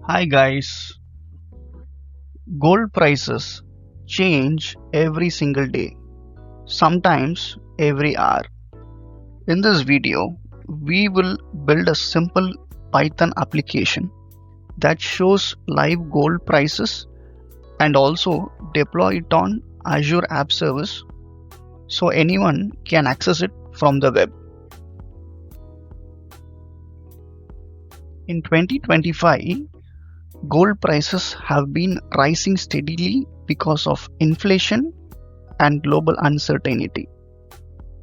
Hi guys, gold prices change every single day, sometimes every hour. In this video, we will build a simple Python application that shows live gold prices and also deploy it on Azure App Service so anyone can access it from the web. In 2025, gold prices have been rising steadily because of inflation and global uncertainty.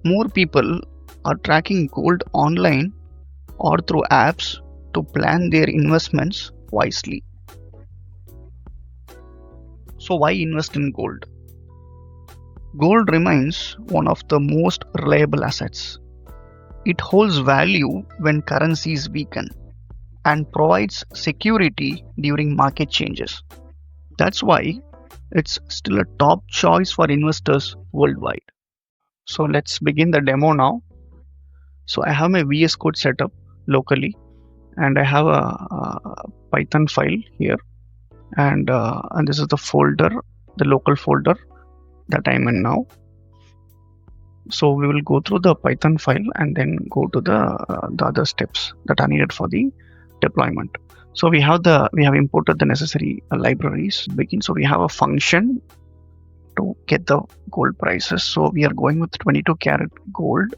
More people are tracking gold online or through apps to plan their investments wisely. So, why invest in gold? Gold remains one of the most reliable assets. It holds value when currencies weaken and provides security during market changes. That's why it's still a top choice for investors worldwide. So let's begin the demo now. So I have my VS Code set up locally and I have a Python file here and this is the folder, the local folder that I'm in now. So we will go through the Python file and then go to the other steps that are needed for the deployment. So we have imported the necessary libraries. So we have a function to get the gold prices. So we are going with 22 karat gold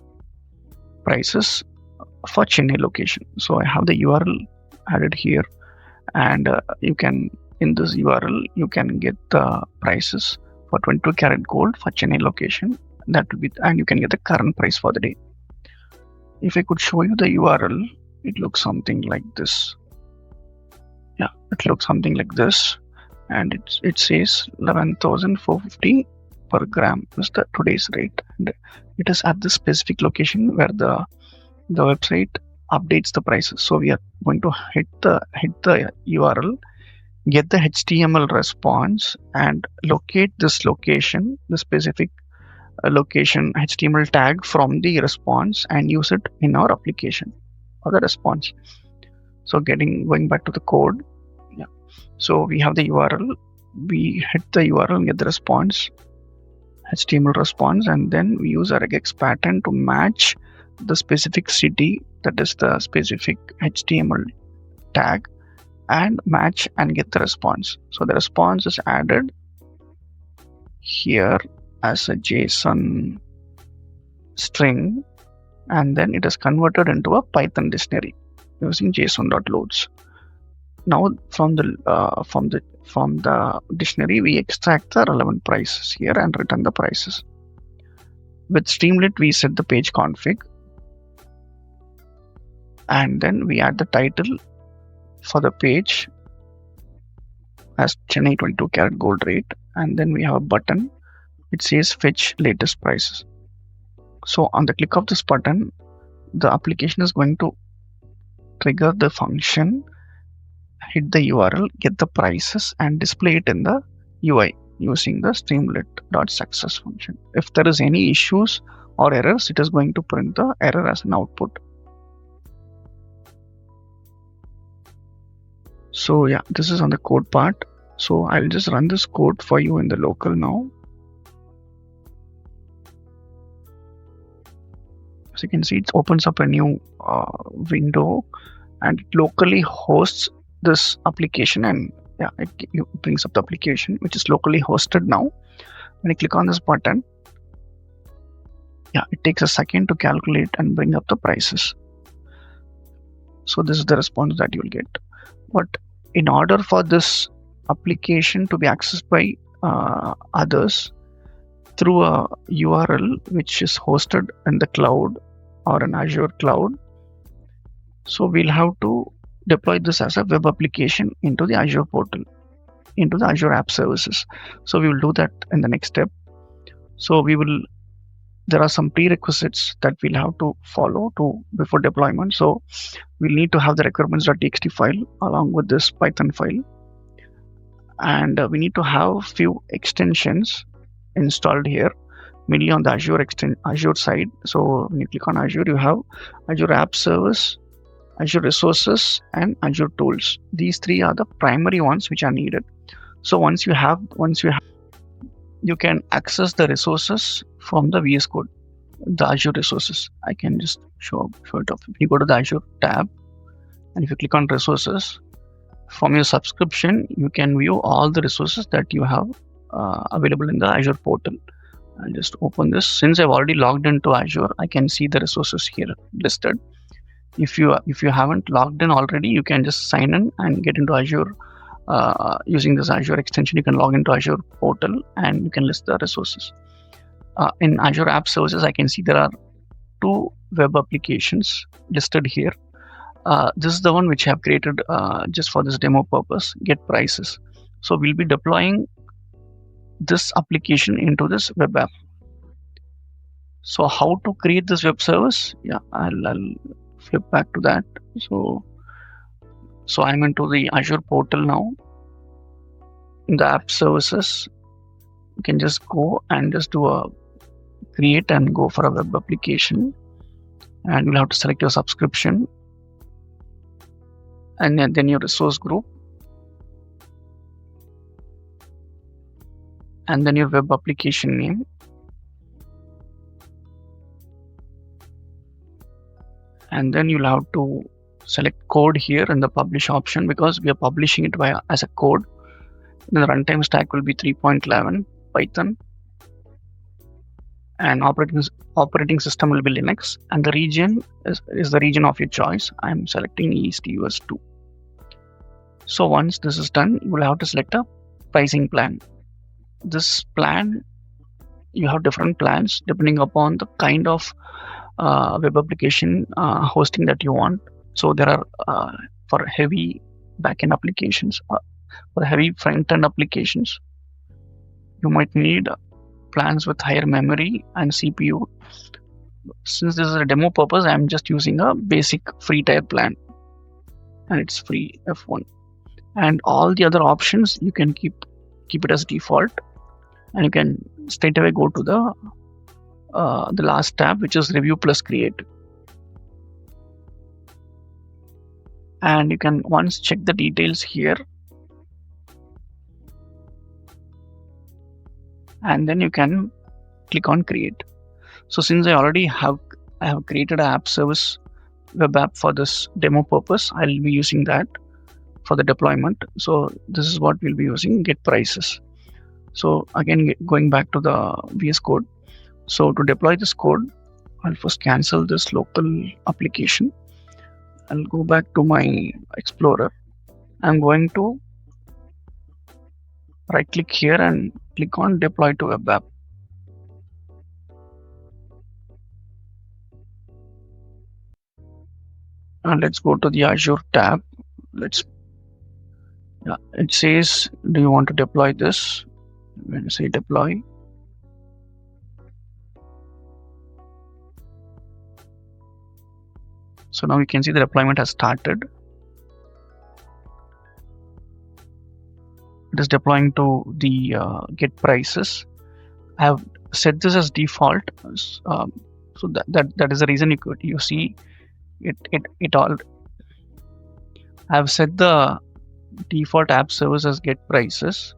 prices for Chennai location. So I have the URL added here, and you can, in this URL, you can get the prices for 22 karat gold for Chennai location. That will be, and you can get the current price for the day. If I could show you the URL, it looks something like this. Yeah, it looks something like this, and it says 11,450 per gram is the today's rate, and it is at this specific location where the website updates the prices. So we are going to hit the URL, get the HTML response, and locate this location, the specific location HTML tag from the response, and use it in our application or the response. So going back to the code, yeah. So we have the URL, we hit the URL and get the response, HTML response, and then we use a regex pattern to match the specific city, that is the specific HTML tag, and match and get the response. So the response is added here as a JSON string, and then it is converted into a Python dictionary using JSON.loads. Now from the dictionary we extract the relevant prices here and return the prices. With Streamlit we set the page config, and then we add the title for the page as Chennai 22 karat gold rate, and then we have a button. It says fetch latest prices. So on the click of this button, the application is going to trigger the function, hit the URL, get the prices, and display it in the UI using the streamlit.success function. If there is any issues or errors, it is going to print the error as an output. So yeah, this is on the code part. So I'll just run this code for you in the local now. As you can see, it opens up a new window and it locally hosts this application, and yeah, it brings up the application which is locally hosted now. When you click on this button, yeah, it takes a second to calculate and bring up the prices. So this is the response that you will get. But in order for this application to be accessed by others through a URL which is hosted in the cloud or an Azure cloud, so we'll have to deploy this as a web application into the Azure portal, into the Azure App Services. So we will do that in the next step. So there are some prerequisites that we'll have to follow before deployment. So we'll need to have the requirements.txt file along with this Python file, and we need to have few extensions installed here, mainly on the Azure side. So when you click on Azure, you have Azure App Service, Azure Resources, and Azure Tools. These three are the primary ones which are needed. So once you have, you can access the resources from the VS Code, the Azure resources. I can just show it off. If you go to the Azure tab and if you click on resources, from your subscription, you can view all the resources that you have available in the Azure portal. I'll just open this. Since I've already logged into Azure, I can see the resources here listed. If you haven't logged in already, you can just sign in and get into Azure using this Azure extension. You can log into Azure portal and you can list the resources. In Azure App Services, I can see there are 2 web applications listed here. This is the one which I have created just for this demo purpose, get prices. So we'll be deploying this application into this web app. So how to create this web service? Yeah, I'll flip back to that. So I'm into the Azure portal now. In the app services, you can just go and just do a create and go for a web application, and you'll have to select your subscription and then your resource group and then your web application name, and then you'll have to select code here in the publish option because we are publishing it as a code. Then the runtime stack will be 3.11 Python, and operating system will be Linux, and the region is the region of your choice. I'm selecting East US 2. So once this is done, you will have to select a pricing plan. This plan, you have different plans depending upon the kind of web application hosting that you want. So there are for heavy backend applications, for heavy front-end applications, you might need plans with higher memory and CPU. Since this is a demo purpose, I'm just using a basic free tier plan, and it's free F1. And all the other options you can keep it as default, and you can straight away go to the last tab, which is review plus create. And you can once check the details here, and then you can click on create. So since I already have created an app service web app for this demo purpose, I'll be using that for the deployment. So this is what we'll be using, get prices. So again, going back to the VS Code. So to deploy this code, I'll first cancel this local application. I'll go back to my Explorer. I'm going to right click here and click on deploy to web app. And let's go to the Azure tab. It says, do you want to deploy this? I'm going to say deploy. So now you can see the deployment has started. It is deploying to the get prices. I have set this as default, so that is the reason you see it all. I have set the default app service as get prices.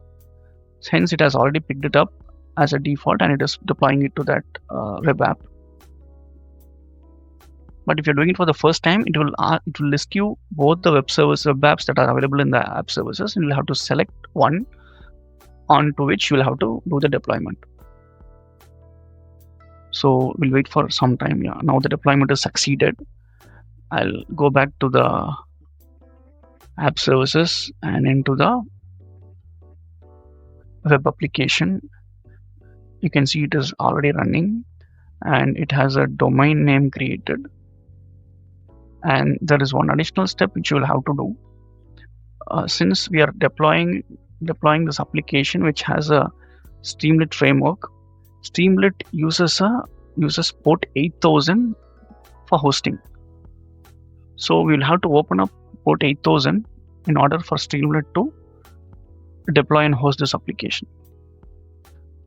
Hence, it has already picked it up as a default and it is deploying it to that web app. But if you're doing it for the first time, it will list you both the web apps that are available in the app services, and you'll have to select one onto which you'll have to do the deployment. So we'll wait for some time. Yeah, now the deployment is succeeded. I'll go back to the app services and into the web application. You can see it is already running and it has a domain name created. And there is one additional step which you will have to do. Since we are deploying this application which has a Streamlit framework, Streamlit uses port 8000 for hosting. So we'll have to open up port 8000 in order for Streamlit to deploy and host this application.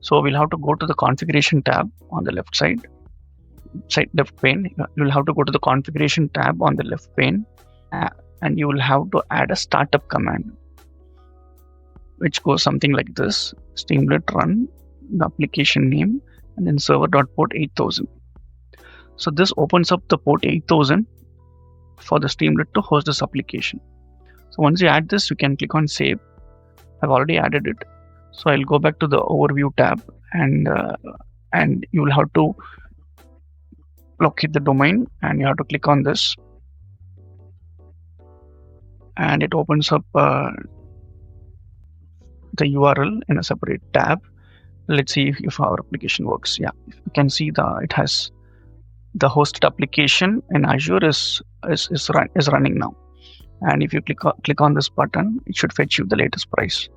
So we'll have to go to the configuration tab on the left side. side left pane, you will have to go to the configuration tab on the left pane, and you will have to add a startup command, which goes something like this: Streamlit run the application name and then server.port 8000. So this opens up the port 8000 for the Streamlit to host this application. So once you add this, you can click on save. I've already added it. So I'll go back to the overview tab, and you will have to locate the domain, and you have to click on this, and it opens up the URL in a separate tab. Let's see if our application works. Yeah, you can see it has the hosted application in Azure is running now. And if you click on this button, it should fetch you the latest price.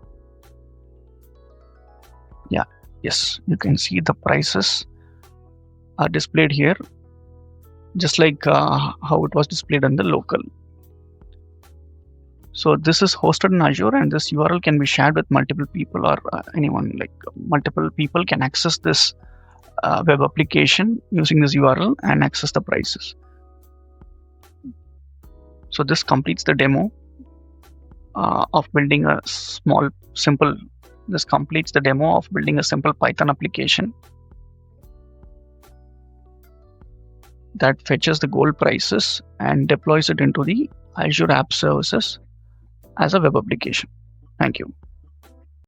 Yeah, yes, you can see the prices are displayed here, just like how it was displayed on the local. So this is hosted in Azure, and this URL can be shared with multiple people, or anyone. Like multiple people can access this web application using this URL and access the prices. So this completes the demo of building a simple Python application that fetches the gold prices and deploys it into the Azure App Services as a web application. Thank you.